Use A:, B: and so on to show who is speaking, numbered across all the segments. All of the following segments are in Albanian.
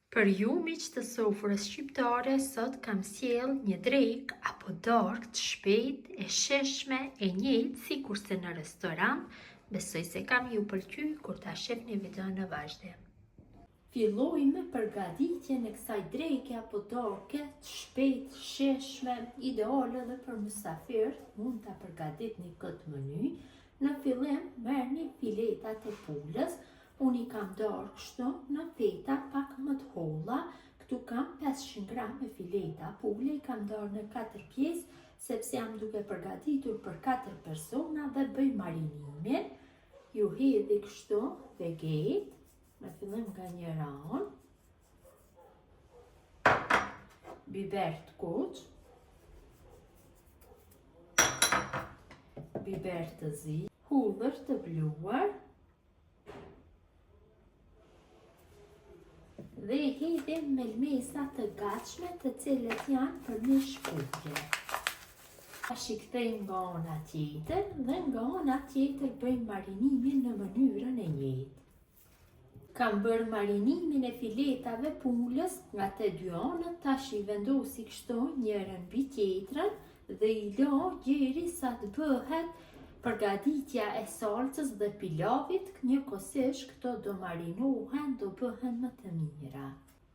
A: Për ju miq të sofrës shqiptare, sot kam sjell një drekë apo darkë të shpejtë, e sheshme, e njëjtë si kurse në restoran. Besoj se kam ju pëlqy kur ta shihni videon në vazhdim. Filloj me përgatitjen e kësaj dreke apo darke të shpejtë, sheshme, ideale edhe për mysafir. Mund ta përgatitni këtë mënyrë. Në fillim merrni filetat e pulës. Unë i kam darë kështu në feta pak më të holla. Këtu kam 500 gram me fileta pule, i kam darë në 4 pjesë, sepse jam duke përgatitur për 4 persona dhe bëj marinimin. Ju hedhi kështu veget, me fillim nga një ranë, biber të kuq, biber të zi, hudhër të bluar, dhe i hedhim me lmesa të gatshme të cilët janë për një shkutje. Tash i kthejmë nga ana tjetër dhe nga ana tjetër bëjmë marinimin në mënyrën e njëjtë. Kam bërë marinimin e filetave pulës nga të dy anët, tash i vendosi kështu njërën mbi tjetrën dhe i la derisa të bëhet përgatitja e salcës dhe pilavit. Njëkohësisht këto do marinohen, do bëhen më të mira.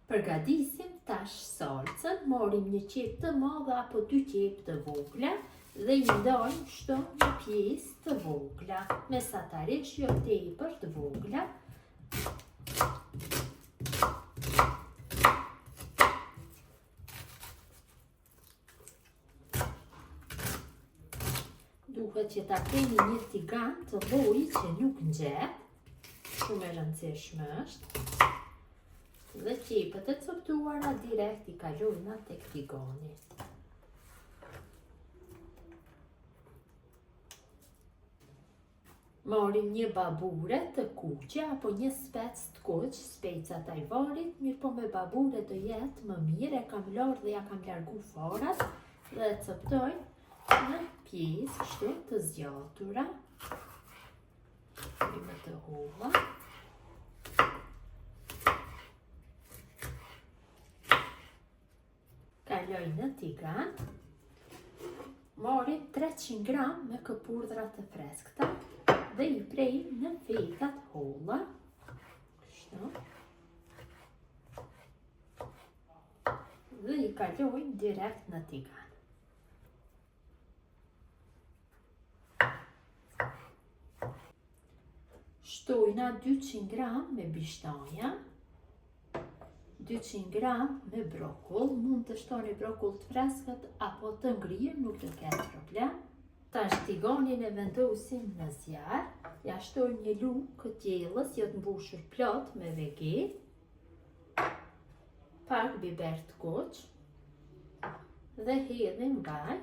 A: Përgatisim tash salcën, morim një qep të madhe apo 2 qep të vogla dhe i ndajmë kështu në pjesë të vogla, mesatarisht jo tepër të vogla. Duhet që ta keni një tigan të llojit që nuk nxehet, shumë e rëndësishme është, dhe qepët e coptuara direkt i kalojnë tek tigani. Marrim një babure të kuqe apo një spec të kuq, specat ajvarit, mirë po me babure do jetë më mirë, e kam larë dhe ja kam largu farat dhe e coptoj në pjesë kështu të zgjatura, me të holla. Kaloj në tigan, marrim 300 gram me këpurdra të freskëta dhe i prej në fetat holla, kështu, dhe i kalojmë direkt në tigan. Shtojna 200 gram me bishtanja, 200 gram me brokull, mund të shtoni brokull të freskët apo të ngrirë, nuk do ketë problem. Tash tiganin e vendosim në zjarr, ja shtojmë një lugë këtjellës, jo të mbushur plot me veget, pak biber të kuq dhe hedhim vaj,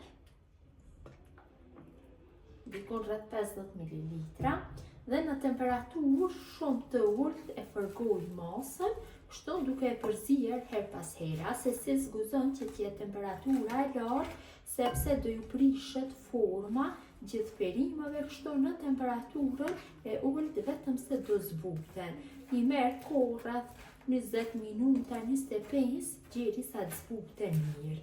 A: dikon rreth 50 ml, dhe në temperaturë shumë të ulët e fërgoj masën, kështu duke e përzier her pas hera, se si zguzon që t'jetë temperatura e lartë, sepse do ju prishet forma gjithë perimeve, kështu në temperaturën e ulët vetëm se do zbuten. I merr kohë rreth 20 minuta, 25, derisa të zbuten mirë.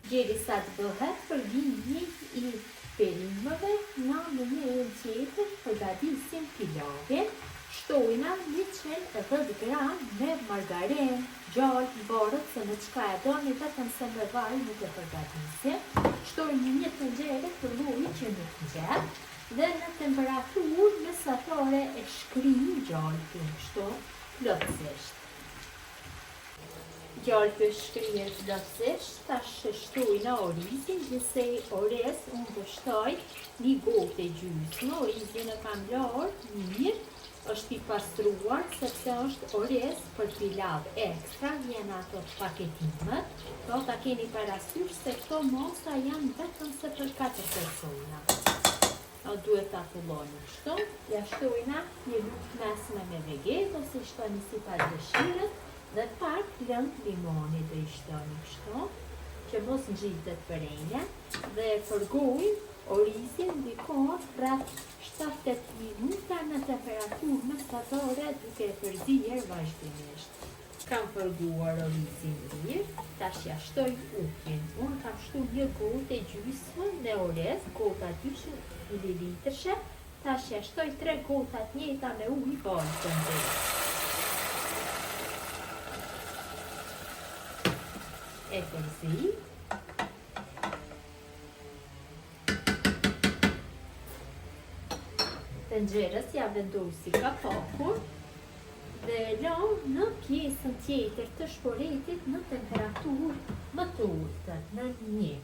A: Derisa të bëhet përgjigje i perimeve, na në një tjetër përgatisim pilavin. Shtojna 110 gram me margarin gjallë, varet se në çka e doni, vetëm se me vaj nuk e përgatisim. Shtojmë një tenxhere të llojit që nuk nxehet dhe në temperaturë mesatare e shkrim gjallë kështu plotësisht. Gjallë shkrihet plotësisht, tash shtojna orizin, gjithsej orez unë do shtoj një gotë e gjysmë, orizin e kam larë mirë, është i pastruar, sepse është orez për pilav ekstra, vjen ato paketimet, do ta keni parasysh se këto masa janë vetëm se për 4 persona. Duhet ta fillojmë kështu, ja shtojna një lugë mesme me veget, ose shtoni sipas dëshirës, dhe pak lëng limoni do i shtoni kështu, që mos ngjitet përejnë, dhe përgojmë orizin dikon rreth 7-8 minuta në temperaturë mesatare, duke e përzier vazhdimisht. Kam përguar orizin mirë, tash ja shtoj ukin. Unë kam shtu një gotë e gjysmë në orez, gota 200 ml, tash ja shtoj 3 gota të njëjta me ujë bardhë të nxehtë. E përzi. Tenxherës ja vendosi kapakun dhe lam në pjesën tjetër të shporetit në temperaturë më të ulët, në 1.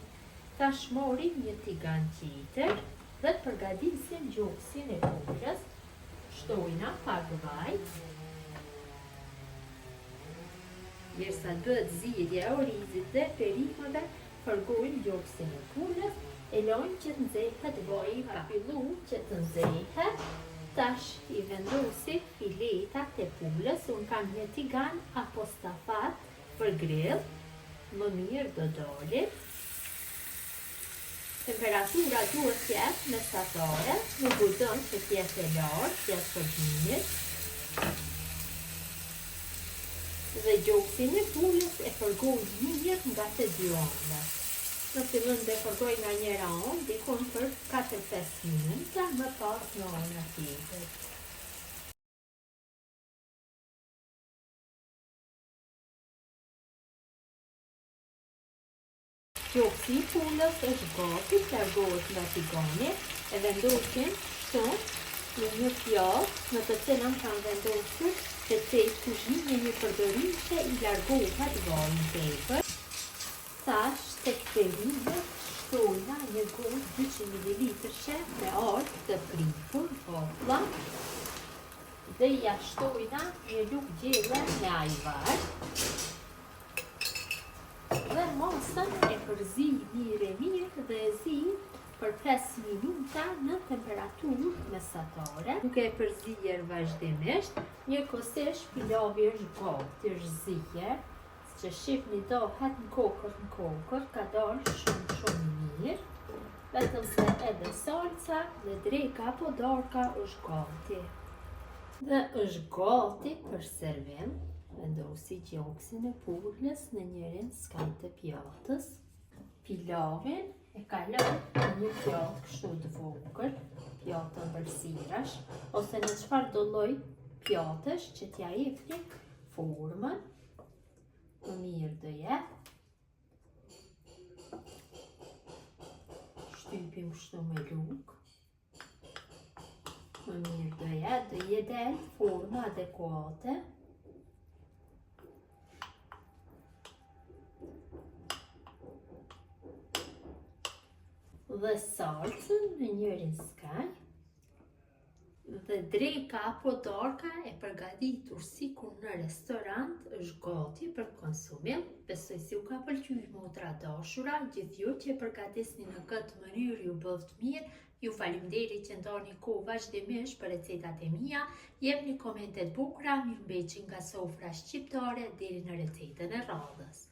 A: Tash morim një tigan tjetër dhe përgatisim gjoksin e pulës. Shtojna pak vaj. Derisa bëhet zgjidhja e orizit dhe perimave, përgojmë gjoksin e pulës. E lojmë që të nxehet vaji, ka fillu që të nxehet. Tash i vendosi filetat e pulës. Unë kam një tigan apo stafat për grill, më mirë do doli. Temperatura duhet të jetë mesatare, nuk guxon që të jetë e lartë, jashtë përgjimit. Dhe gjoksin e pulës e përgojmë mirë nga të dy anët. Në fillën dhe përgoj nga njëra anë, dikon për 4-5 minuta, më pas në anën tjetër. Gjoksi i pulës është gati, largohet nga tigani, e vendosim shumë në një pjatë, në të cilën kanë vendosur që të kuzhinë në një përdorim që i largohet vaji tepër. Tash të këterimet shtojna një gotë 200 ml me arë të pripur, vopla, dhe ja shtojna një lugë gjelle me ajvar. Dhe masën e përzi mirë dhe e zi për 5 minuta në temperaturë mesatare. Duke e përzier vazhdimisht, njëkohësisht pilavi është gati, është zier. Që shifni dohet në kokër, ka dalë shumë mirë. Vetëm se edhe salca dhe dreka apo darka është gati. Dhe është gati për servim. Vendosi gjoksin e pulës në njërin skaj të pjatës. Pilavin e kaloj në një pjatë kështu të vogël, pjatën bërsirash, ose në çfarë do lloj pjatësh që t'ja jepni formën. Më mirë do jetë. Shtypim kështu me lugë. Më mirë do jetë, do jetë forma adekuate. Dhe salcën në njërin skaj. Dhe dreka apo darka e përgatitur sikur në restorant është gati për konsumim. Besoj si u ka pëlqyer motra dashura, gjithë ju që e përgatisni në këtë mënyrë ju bëft mirë. Ju faleminderit që ndani kohë vazhdimisht për recetat e mia. Jepni komente të bukura, mirëmbëjtje nga sofra shqiptare deri në recetën e radhës.